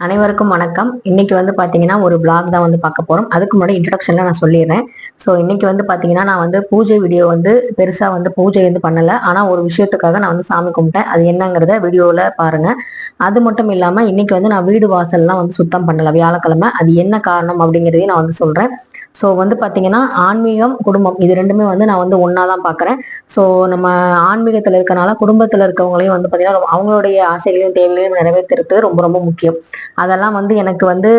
அனைவருக்கும் வணக்கம். இன்னைக்கு வந்து பாத்தீங்கன்னா ஒரு பிளாக் தான் வந்து பார்க்க போறோம். அதுக்கு முன்னாடி இன்ட்ரடக்ஷன்ல நான் சொல்லிடுறேன். ஸோ இன்னைக்கு வந்து பாத்தீங்கன்னா நான் வந்து பூஜை வீடியோ வந்து பெருசா வந்து பூஜை வந்து பண்ணல. ஆனா ஒரு விஷயத்துக்காக நான் வந்து சாமி கும்பிட்டேன். அது என்னங்கிறத வீடியோல பாருங்க. அது மட்டும் இல்லாம இன்னைக்கு வந்து நான் வீடு வாசல்லாம் வந்து சுத்தம் பண்ணல வியாழக்கிழமை. அது என்ன காரணம் அப்படிங்கிறதையும் நான் வந்து சொல்றேன். ஸோ வந்து பாத்தீங்கன்னா ஆன்மீகம், குடும்பம் இது ரெண்டுமே வந்து நான் வந்து ஒன்னா தான் பாக்குறேன். ஸோ நம்ம ஆன்மீகத்துல இருக்கனால குடும்பத்துல இருக்கவங்களையும் வந்து பாத்தீங்கன்னா அவங்களுடைய ஆசைகளையும் தேவைகளையும் நிறைவேற்றுறது ரொம்ப ரொம்ப முக்கியம். அதெல்லாம் வந்து எனக்கு வந்து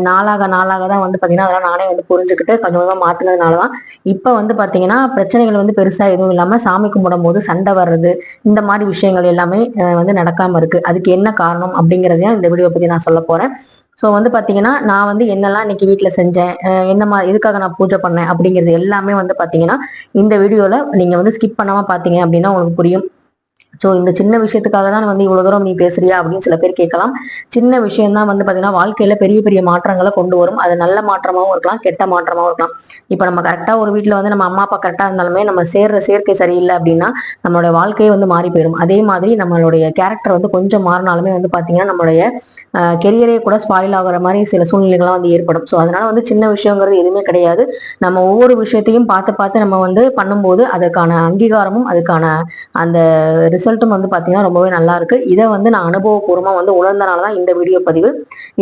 நாளாக நாளாக தான் வந்து பாத்தீங்கன்னா அதெல்லாம் நானே வந்து புரிஞ்சுக்கிட்டு கொஞ்சம் கொஞ்சமா மாத்தினதுனாலதான் இப்ப வந்து பாத்தீங்கன்னா பிரச்சனைகள் வந்து பெருசா எதுவும் இல்லாம சாமி கும்பிடும் போது சண்டை வர்றது இந்த மாதிரி விஷயங்கள் எல்லாமே வந்து நடக்காம இருக்கு. அதுக்கு என்ன காரணம் அப்படிங்கறதையும் இந்த வீடியோ பத்தி நான் சொல்ல போறேன். ஸோ வந்து பாத்தீங்கன்னா நான் வந்து என்னெல்லாம் இன்னைக்கு வீட்டுல செஞ்சேன், என்ன மாதிரி எதுக்காக நான் பூஜை பண்ணேன் அப்படிங்கிறது எல்லாமே வந்து பாத்தீங்கன்னா இந்த வீடியோல நீங்க வந்து ஸ்கிப் பண்ணாம பாத்தீங்க அப்படின்னா உங்களுக்கு புரியும். ஸோ இந்த சின்ன விஷயத்துக்காக தான் வந்து இவ்வளவு தூரம் நீ பேசுறியா அப்படின்னு சில பேர் கேட்கலாம். சின்ன விஷயம் தான் வந்து பாத்தீங்கன்னா வாழ்க்கையில பெரிய பெரிய மாற்றங்களை கொண்டு வரும். அது நல்ல மாற்றமாவும் இருக்கலாம், கெட்ட மாற்றமாவும் இருக்கலாம். இப்ப நம்ம கரெக்டா ஒரு வீட்டுல வந்து நம்ம அம்மா அப்பா கரெக்டா இருந்தாலுமே நம்ம சேர்ற சேர்க்கை சரியில்லை அப்படின்னா நம்மளுடைய வாழ்க்கையே வந்து மாறி போயிடும். அதே மாதிரி நம்மளுடைய கேரக்டர் வந்து கொஞ்சம் மாறினாலுமே வந்து பாத்தீங்கன்னா நம்மளுடைய கெரியரே கூட ஸ்பாயில் ஆகுற மாதிரி சில சூழ்நிலைகள்லாம் வந்து ஏற்படும். ஸோ அதனால வந்து சின்ன விஷயங்கிறது எதுவுமே கிடையாது. நம்ம ஒவ்வொரு விஷயத்தையும் பார்த்து பார்த்து நம்ம வந்து பண்ணும்போது அதுக்கான அங்கீகாரமும் அதுக்கான அந்த ரிசல்ட்டும் வந்து பாத்தீங்கன்னா ரொம்பவே நல்லா இருக்கு. இதை வந்து நான் அனுபவபூர்வமா வந்து உணர்ந்தனாலதான் இந்த வீடியோ பதிவு.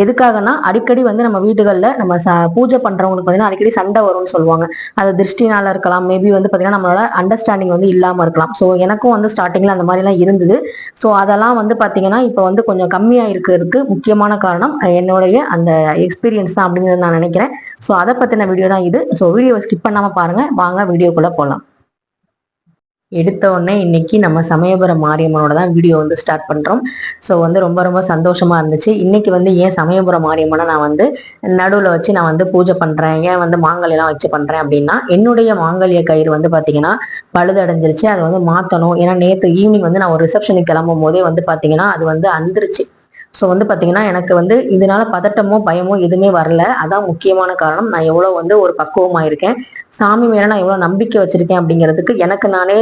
எதுக்காகனா அடிக்கடி வந்து நம்ம வீடுகள்ல நம்ம பூஜை பண்றவங்களுக்கு பாத்தீங்கன்னா அடிக்கடி சண்டை வரும்னு சொல்லுவாங்க. அது திருஷ்டினால இருக்கலாம், மேபி வந்து பாத்தீங்கன்னா நம்மளோட அண்டர்ஸ்டாண்டிங் வந்து இல்லாம இருக்கலாம். ஸோ எனக்கும் வந்து ஸ்டார்டிங்ல அந்த மாதிரி எல்லாம் இருந்தது. ஸோ அதெல்லாம் வந்து பாத்தீங்கன்னா இப்ப வந்து கொஞ்சம் கம்மியா இருக்கிறதுக்கு முக்கியமான காரணம் என்னுடைய அந்த எக்ஸ்பீரியன்ஸ் தான் அப்படிங்கிறது நான் நினைக்கிறேன். ஸோ அதை பத்தின வீடியோ தான் இது. ஸோ வீடியோவை ஸ்கிப் பண்ணாம பாருங்க. வாங்க வீடியோக்குள்ள போலாம். எடுத்த உடனே இன்னைக்கு நம்ம சமயபுரம் மாரியம்மனோட தான் வீடியோ வந்து ஸ்டார்ட் பண்றோம். ஸோ வந்து ரொம்ப ரொம்ப சந்தோஷமா இருந்துச்சு. இன்னைக்கு வந்து ஏன் சமயபுரம் மாரியம்மனை நான் வந்து நடுவில் வச்சு நான் வந்து பூஜை பண்றேன், ஏன் வந்து மாங்கல்யெல்லாம் வச்சு பண்றேன் அப்படின்னா என்னுடைய மாங்கல்ய கயிறு வந்து பாத்தீங்கன்னா பழுதடைஞ்சிருச்சு. அதை வந்து மாத்தணும். ஏன்னா நேற்று ஈவினிங் வந்து நான் ஒரு ரிசப்ஷனுக்கு கிளம்பும் போதே வந்து பாத்தீங்கன்னா அது வந்து அந்துருச்சு. ஸோ வந்து பாத்தீங்கன்னா எனக்கு வந்து இதனால பதட்டமோ பயமோ எதுவுமே வரல. அதான் முக்கியமான காரணம். நான் எவ்வளவு வந்து ஒரு பக்குவமா இருக்கேன், சாமி மேல நான் எவ்வளவு நம்பிக்கை வச்சிருக்கேன் அப்படிங்கிறதுக்கு எனக்கு நானே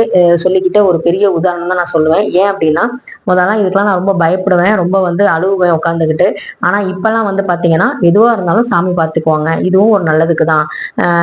சொல்லிக்கிட்ட ஒரு பெரிய உதாரணம் தான் நான் சொல்லுவேன். ஏன் அப்படின்னா முதல்லாம் இதுக்கெல்லாம் நான் ரொம்ப பயப்படுவேன், ரொம்ப வந்து அழுவுவேன் உட்காந்துக்கிட்டு. ஆனா இப்பெல்லாம் வந்து பாத்தீங்கன்னா எதுவா இருந்தாலும் சாமி பார்த்துக்குவாங்க, இதுவும் ஒரு நல்லதுக்கு தான்,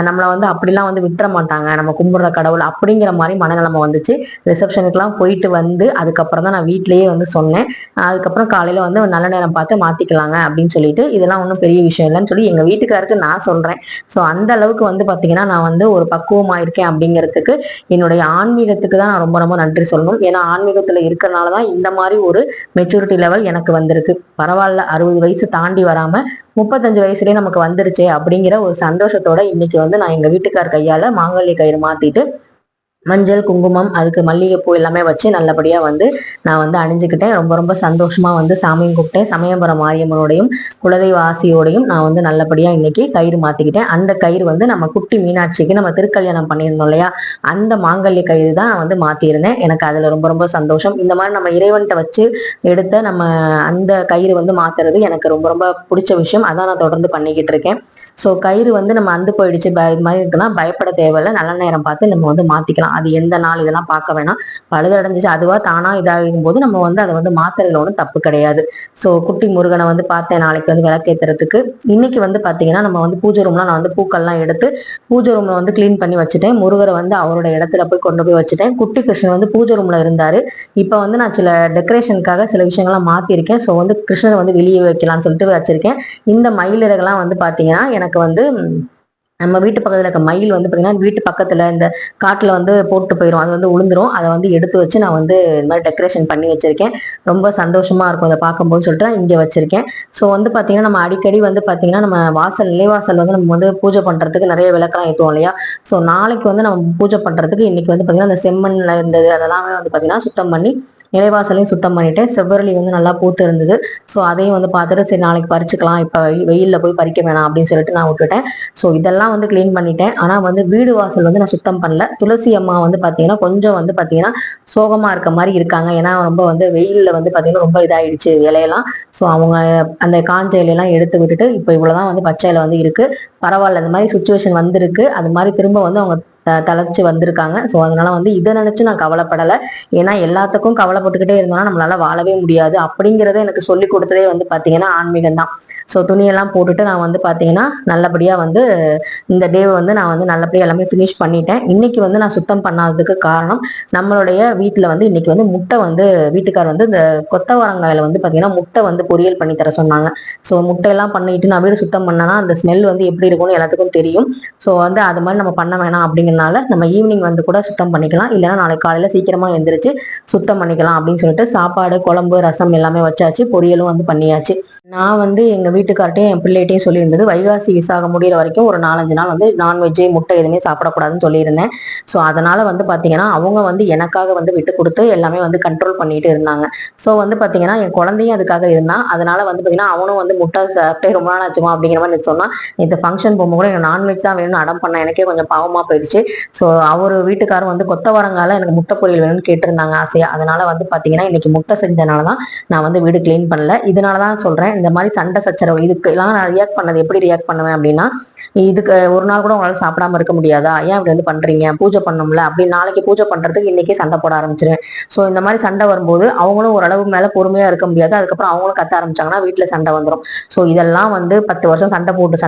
நம்மளை வந்து அப்படிலாம் வந்து விட்டுற மாட்டாங்க, நம்ம கும்பிடுற கடவுள் அப்படிங்கிற மாதிரி மனநிலைமை வந்துச்சு. ரிசப்ஷனுக்குலாம் போயிட்டு வந்து அதுக்கப்புறம் தான் நான் வீட்லயே வந்து சொன்னேன். அதுக்கப்புறம் காலையில வந்து ஒரு நல்ல நேரம் பார்த்து மாத்திக்கலாங்க அப்படின்னு சொல்லிட்டு இதெல்லாம் ஒன்றும் பெரிய விஷயம் இல்லைன்னு சொல்லி எங்க வீட்டுக்காருக்கு நான் சொல்றேன். ஸோ அந்த அளவுக்கு வந்து பாத்தீங்கன்னா நான் வந்து ஒரு பக்குவமா இருக்கேன் அப்படிங்கிறதுக்கு என்னுடைய ஆன்மீகத்துக்கு தான் நான் ரொம்ப ரொம்ப நன்றி சொல்லணும். ஏன்னா ஆன்மீகத்துல இருக்கிறனாலதான் இந்த மாதிரி ஒரு மெச்சூரிட்டி லெவல் எனக்கு வந்திருக்கு. பரவாயில்ல, 60 வயசு தாண்டி வராம 35 வயசுலயே நமக்கு வந்துருச்சே அப்படிங்கிற ஒரு சந்தோஷத்தோட இன்னைக்கு வந்து நான் எங்க வீட்டுக்கார் கையால மாங்கல்ய கயிறு மாத்திட்டு மஞ்சள், குங்குமம், அதுக்கு மல்லிகைப்பூ எல்லாமே வச்சு நல்லபடியா வந்து நான் வந்து அணிஞ்சுக்கிட்டேன். ரொம்ப ரொம்ப சந்தோஷமா வந்து சாமியும் கூப்பிட்டேன். சமயபுரம் மாரியம்மனோடையும் குலதெய்வ ஆசியோடையும் நான் வந்து நல்லபடியா இன்னைக்கு கயிறு மாத்திக்கிட்டேன். அந்த கயிறு வந்து நம்ம குட்டி மீனாட்சிக்கு நம்ம திருக்கல்யாணம் பண்ணியிருந்தோம் இல்லையா, அந்த மாங்கல்ய கயிறு தான் வந்து மாத்திருந்தேன். எனக்கு அதுல ரொம்ப ரொம்ப சந்தோஷம். இந்த மாதிரி நம்ம இறைவன்கிட்ட வச்சு எடுத்த நம்ம அந்த கயிறு வந்து மாத்துறது எனக்கு ரொம்ப ரொம்ப பிடிச்ச விஷயம். அதான் நான் தொடர்ந்து பண்ணிக்கிட்டு இருக்கேன். ஸோ கயிறு வந்து நம்ம அந்து போயிடுச்சு இது மாதிரி இருக்குன்னா பயப்பட தேவையில்லை. நல்ல நேரம் பார்த்து நம்ம வந்து மாத்திக்கலாம். அது எந்த நாள் இதெல்லாம் பார்க்க வேணாம். பழுதடைஞ்சிச்சு அதுவா தானா இதாகும் போது நம்ம வந்து அதை வந்து மாத்துறதுல ஒன்றும் தப்பு கிடையாது. ஸோ குட்டி முருகனை வந்து பார்த்தேன் நாளைக்கு வந்து விளக்கேத்துறதுக்கு. இன்னைக்கு வந்து பாத்தீங்கன்னா நம்ம வந்து பூஜை ரூம்லாம் நான் வந்து பூக்கள்லாம் எடுத்து பூஜை ரூம்ல வந்து கிளீன் பண்ணி வச்சுட்டேன். முருகரை வந்து அவரோட இடத்துல போய் கொண்டு போய் வச்சுட்டேன். குட்டி கிருஷ்ணன் வந்து பூஜை ரூம்ல இருந்தாரு. இப்ப வந்து நான் சில டெக்கரேஷனுக்காக சில விஷயங்கள்லாம் மாத்திருக்கேன். ஸோ வந்து கிருஷ்ணரை வந்து வெளியே வைக்கலாம்னு சொல்லிட்டு வச்சிருக்கேன். இந்த மயிலிறகெல்லாம் வந்து பாத்தீங்கன்னா எனக்கு வந்து நம்ம வீட்டு பக்கத்துல இருக்க மயில் வந்து பாத்தீங்கன்னா வீட்டு பக்கத்துல இந்த காட்டுல வந்து போட்டு போயிடும், அது வந்து உளுந்துரும். அதை வந்து எடுத்து வச்சு நான் வந்து இந்த மாதிரி டெக்கரேஷன் பண்ணி வச்சிருக்கேன். ரொம்ப சந்தோஷமா இருக்கும் அதை பார்க்கும்போது சொல்லிட்டு தான் இங்க வச்சிருக்கேன். ஸோ வந்து பாத்தீங்கன்னா நம்ம அடிக்கடி வந்து பாத்தீங்கன்னா நம்ம வாசல் நிலைவாசல் வந்து நம்ம வந்து பூஜை பண்றதுக்கு நிறைய விளக்கெல்லாம் ஏற்றுவோம் இல்லையா. ஸோ நாளைக்கு வந்து நம்ம பூஜை பண்றதுக்கு இன்னைக்கு வந்து பாத்தீங்கன்னா அந்த செம்மண்ல இருந்தது அதெல்லாமே வந்து பாத்தீங்கன்னா சுத்தம் பண்ணி நிலைவாசலையும் சுத்தம் பண்ணிட்டேன். செவ்வரளி வந்து நல்லா பூத்து இருந்தது. ஸோ அதையும் வந்து பார்த்துட்டு சரி நாளைக்கு பறிச்சுக்கலாம், இப்ப வெயில்ல போய் பறிக்க வேணாம் அப்படின்னு சொல்லிட்டு நான் விட்டுட்டேன். ஸோ இதெல்லாம் வந்து கிளீன் பண்ணிட்டேன். ஆனா வந்து வீடு வாசல் வந்து நான் சுத்தம் பண்ணல. துளசி அம்மா வந்து பாத்தீங்கன்னா கொஞ்சம் வந்து பாத்தீங்கன்னா சோகமா இருக்க மாதிரி இருக்காங்க. ஏன்னா ரொம்ப வந்து வெயில்ல வந்து பாத்தீங்கன்னா ரொம்ப இதாயிடுச்சு இலையெல்லாம். ஸோ அவங்க அந்த காஞ்ச இலையெல்லாம் எடுத்து விட்டுட்டு இப்ப இவ்வளவுதான் வந்து பச்சை இலை வந்து இருக்கு. பரவாயில்ல, இந்த மாதிரி சுச்சுவேஷன் வந்திருக்கு. அது மாதிரி திரும்ப வந்து அவங்க தலைச்சு வந்திருக்காங்க. ஸோ அதனால வந்து இதை நினைச்சு நான் கவலைப்படலை. ஏன்னா எல்லாத்துக்கும் கவலைப்பட்டுக்கிட்டே இருந்தோம்னா நம்மளால வாழவே முடியாது. அப்படிங்கிறத எனக்கு சொல்லி கொடுத்ததே வந்து பாத்தீங்கன்னா ஆன்மீகம் தான். ஸோ துணியெல்லாம் போட்டுட்டு நான் வந்து பார்த்தீங்கன்னா நல்லபடியாக வந்து இந்த டேவை வந்து நான் வந்து நல்லபடியாக எல்லாமே ஃபினிஷ் பண்ணிட்டேன். இன்னைக்கு வந்து நான் சுத்தம் பண்ணாததுக்கு காரணம், நம்மளுடைய வீட்டில் வந்து இன்னைக்கு வந்து முட்டை வந்து வீட்டுக்கார் வந்து இந்த கொத்தவரங்காயில வந்து பார்த்தீங்கன்னா முட்டை வந்து பொரியல் பண்ணி தர சொன்னாங்க. ஸோ முட்டையெல்லாம் பண்ணிட்டு நான் வீடு சுத்தம் பண்ணனா அந்த ஸ்மெல் வந்து எப்படி இருக்கும்னு எல்லாத்துக்கும் தெரியும். ஸோ வந்து அது மாதிரி நம்ம பண்ண வேணாம் அப்படிங்கிறனால நம்ம ஈவினிங் வந்து கூட சுத்தம் பண்ணிக்கலாம், இல்லைன்னா நாளைக்கு காலையில் சீக்கிரமா எழுந்திரிச்சு சுத்தம் பண்ணிக்கலாம் அப்படின்னு சொல்லிட்டு சாப்பாடு, குழம்பு, ரசம் எல்லாமே வச்சாச்சு, பொரியலும் வந்து பண்ணியாச்சு. நான் வந்து எங்க வீட்டுக்கார்ட்டையும் என் பிள்ளைகிட்டையும் சொல்லியிருந்தது, வைகாசி விசாகம் முடிகிற வரைக்கும் ஒரு 4-5 நாள் வந்து நான்வெஜ்ஜு, முட்டை எதுவுமே சாப்பிடக்கூடாதுன்னு சொல்லியிருந்தேன். ஸோ அதனால வந்து பார்த்தீங்கன்னா அவங்க வந்து எனக்காக வந்து விட்டு கொடுத்து எல்லாமே வந்து கண்ட்ரோல் பண்ணிட்டு இருந்தாங்க. ஸோ வந்து பார்த்தீங்கன்னா என் குழந்தையும் அதுக்காக இருந்தான். அதனால வந்து பார்த்தீங்கன்னா அவனும் வந்து முட்டை சாப்பிட்டே ரொம்ப நாள் ஆச்சுமா அப்படிங்கிற மாதிரி சொன்னா. இந்த ஃபங்க்ஷன் போகும்போது கூட எனக்கு நான்வெஜ் தான் வேணும்னு அடம் பண்ண எனக்கே கொஞ்சம் பாவமா போயிடுச்சு. ஸோ அவர் வீட்டுக்காரரும் வந்து கொத்தவரங்கால எனக்கு முட்டை பொரியல் வேணும்னு கேட்டிருந்தாங்க ஆசையா. அதனால வந்து பார்த்தீங்கன்னா இன்னைக்கு முட்டை செஞ்சனால தான் நான் வந்து வீடு கிளீன் பண்ணல. இதனால தான் சொல்றேன், இந்த மாதிரி சண்டை சச்சரவு இதுக்கு எல்லாம் நான் ரியாக்ட் பண்ணது எப்படி ரியாக்ட் பண்ணுவேன் அப்படின்னா, இதுக்கு ஒரு நாள் கூட உங்களால சாப்பிடாம இருக்க முடியாதா, ஏன் இப்படி வந்து பண்றீங்க, பூஜை பண்ணணும்ல அப்படி நாளைக்கு பூஜை பண்றதுக்கு இன்னைக்கே சண்டை போட ஆரம்பிச்சிருவேன். ஸோ இந்த மாதிரி சண்டை வரும்போது அவங்களும் ஓரளவு மேல பொறுமையா இருக்க முடியாது. அதுக்கப்புறம் அவங்களும் கத்த ஆரம்பிச்சாங்கன்னா வீட்டுல சண்டை வந்துடும். ஸோ இதெல்லாம் வந்து 10 வருஷம் சண்டை போட்டு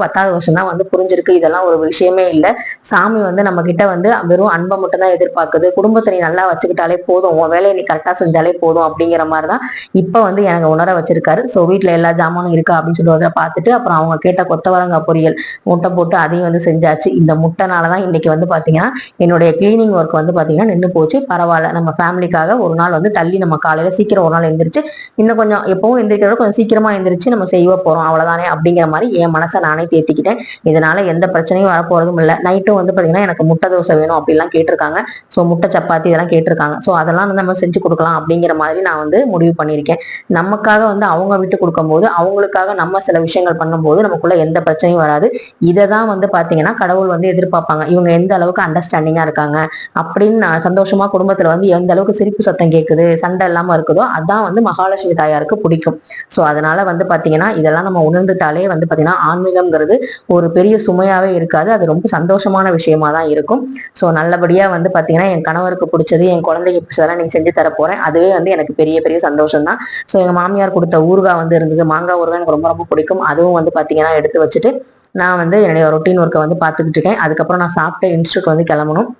10வது வருஷம் தான் வந்து புரிஞ்சிருக்கு இதெல்லாம் ஒரு விஷயமே இல்லை. சாமி வந்து நம்ம கிட்ட வந்து வெறும் அன்பை மட்டும் தான் எதிர்பார்க்குது. குடும்பத்தை நீ நல்லா வச்சுக்கிட்டாலே போதும், உன் வேலையை நீ கரெக்டா செஞ்சாலே போதும் அப்படிங்கிற மாதிரி தான் இப்ப வந்து எனக்கு உணர வச்சிருக்காரு. ஸோ வீட்டுல எல்லா ஜாமானும் இருக்கா அப்படின்னு சொல்லி பார்த்துட்டு அப்புறம் அவங்க கேட்ட கொத்தவரங்காய் பொரியல் முட்டை போட்டு அதையும் வந்து செஞ்சாச்சு. இந்த முட்டைனாலதான் இன்னைக்கு வந்து பாத்தீங்கன்னா என்னுடைய கிளீனிங் ஒர்க் வந்து பாத்தீங்கன்னா நின்று போச்சு. பரவாயில்ல, நம்ம ஃபேமிலிக்காக ஒரு நாள் வந்து தள்ளி நம்ம காலையில சீக்கிரம் ஒரு நாள் எந்திரிச்சு இன்னும் கொஞ்சம் எப்பவும் எந்திரிக்கிறத கொஞ்சம் சீக்கிரமா எந்திரிச்சு நம்ம செய்ய போறோம் அவ்வளவுதானே அப்படிங்கிற மாதிரி என் மனசை நானே தேத்திக்கிட்டேன். இதனால எந்த பிரச்சனையும் வரப்போறதும் இல்லை. நைட்டும் வந்து பாத்தீங்கன்னா எனக்கு முட்டை தோசை வேணும் அப்படிலாம் கேட்டிருக்காங்க. ஸோ முட்டை சப்பாத்தி இதெல்லாம் கேட்டிருக்காங்க. ஸோ அதெல்லாம் வந்து நம்ம செஞ்சு கொடுக்கலாம் அப்படிங்கிற மாதிரி நான் வந்து முடிவு பண்ணியிருக்கேன். நமக்காக வந்து அவங்க விட்டு கொடுக்கும் போது அவங்களுக்காக நம்ம சில விஷயங்கள் பண்ணும்போது நமக்குள்ள எந்த பிரச்சனையும் வராது. இதை தான் வந்து பாத்தீங்கன்னா கடவுள் வந்து எதிர்பார்ப்பாங்க. இவங்க எந்த அளவுக்கு அண்டர்ஸ்டாண்டிங்கா இருக்காங்க அப்படின்னு சந்தோஷமா குடும்பத்துல வந்து எந்த அளவுக்கு சிரிப்பு சத்தம் கேட்குது, சண்டை இல்லாம இருக்குதோ அதான் வந்து மகாலட்சுமி தாயாருக்கு பிடிக்கும். ஸோ அதனால வந்து பாத்தீங்கன்னா இதெல்லாம் நம்ம உணர்ந்துட்டாலே வந்து பாத்தீங்கன்னா ஆன்மீகம்ங்கிறது ஒரு பெரிய சுமையாவே இருக்காது. அது ரொம்ப சந்தோஷமான விஷயமா தான் இருக்கும். ஸோ நல்லபடியா வந்து பாத்தீங்கன்னா என் கணவருக்கு பிடிச்சது, என் குழந்தைக்கு பிடிச்சதெல்லாம் நீங்க செஞ்சு தர போறேன். அதுவே வந்து எனக்கு பெரிய பெரிய சந்தோஷம் தான். ஸோ எங்க மாமியார் கொடுத்த ஊறுகாய் வந்து இருந்தது, மாங்காய் ஊறுகாய் எனக்கு ரொம்ப ரொம்ப பிடிக்கும். அதுவும் வந்து பாத்தீங்கன்னா எடுத்து வச்சுட்டு நான் வந்து என்னுடைய ரொட்டீன் ஒர்க்கை வந்து பார்த்துக்கிட்டு இருக்கேன். அதுக்கப்புறம் நான் சாப்பிட்டு இன்ஸ்டியூட் வந்து கிளம்பணும்.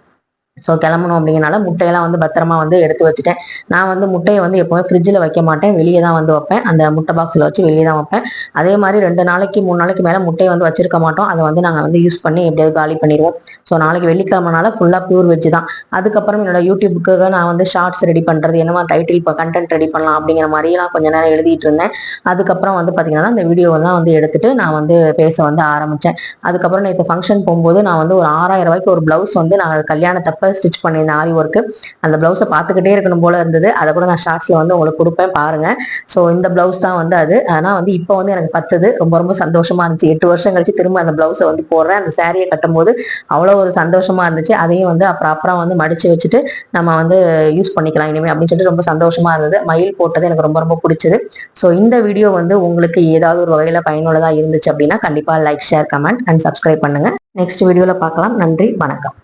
ஸோ கிளம்பணும் அப்படிங்கிறனால முட்டையெல்லாம் வந்து பத்திரமா வந்து எடுத்து வச்சுட்டேன். நான் வந்து முட்டையை வந்து எப்போவுமே ஃப்ரிட்ஜில் வைக்க மாட்டேன், வெளியே தான் வந்து வைப்பேன். அந்த முட்டை பாக்ஸில் வச்சு வெளியே தான் வைப்பேன். அதே மாதிரி 2 நாளைக்கு 3 நாளைக்கு மேலே முட்டையை வந்து வச்சிருக்க மாட்டோம். அதை வந்து நாங்கள் வந்து யூஸ் பண்ணி எப்படியாவது காலி பண்ணிடுவோம். ஸோ நாளைக்கு வெள்ளிக்கிழமைனால ஃபுல்லாக பியூர் வெஜ் தான். அதுக்கப்புறம் என்னோட யூடியூபுக்காக நான் வந்து ஷார்ட்ஸ் ரெடி பண்ணுறது, என்னமா டைட்டில் இப்போ கண்டென்ட் ரெடி பண்ணலாம் அப்படிங்கிற மாதிரிலாம் கொஞ்ச நேரம் எழுதிட்டு இருந்தேன். அதுக்கப்புறம் வந்து பார்த்தீங்கன்னா இந்த வீடியோவெல்லாம் வந்து எடுத்துட்டு நான் வந்து பேச வந்து ஆரம்பித்தேன். அதுக்கப்புறம் நேற்று ஃபங்க்ஷன் போகும்போது நான் வந்து ஒரு 6000 ரூபாய்க்கு ஒரு ப்ளவுஸ் வந்து நான் கல்யாணத்தப்ப ஸ்டிச் பண்ணியிருந்தேன், ஆரி ஒர்க்கு. அந்த பிளவுஸை பார்த்துக்கிட்டே இருக்கணும் போல இருந்தது. அதை கூட நான் ஷார்ட்ஸ்ல வந்து உங்களுக்கு கொடுப்பேன் பாருங்க. ஸோ இந்த பிளவுஸ் தான் வந்து அது. ஆனால் வந்து இப்போ வந்து எனக்கு பத்துது, ரொம்ப ரொம்ப சந்தோஷமா இருந்துச்சு. 8 வருஷம் கழிச்சு திரும்ப அந்த பிளவுஸை வந்து போடுறேன். அந்த சாரியை கட்டும்போது அவ்வளோ ஒரு சந்தோஷமா இருந்துச்சு. அதையும் வந்து அப்புறம் வந்து மடிச்சு வச்சுட்டு நம்ம வந்து யூஸ் பண்ணிக்கலாம் இனிமே அப்படின்னு சொல்லிட்டு ரொம்ப சந்தோஷமா இருந்தது. மயில் போட்டது எனக்கு ரொம்ப ரொம்ப பிடிச்சது. ஸோ இந்த வீடியோ வந்து உங்களுக்கு ஏதாவது ஒரு வகையில பயனுள்ளதா இருந்துச்சு அப்படின்னா கண்டிப்பா like, share, comment and subscribe பண்ணுங்க. நெக்ஸ்ட் வீடியோல பார்க்கலாம். நன்றி, வணக்கம்.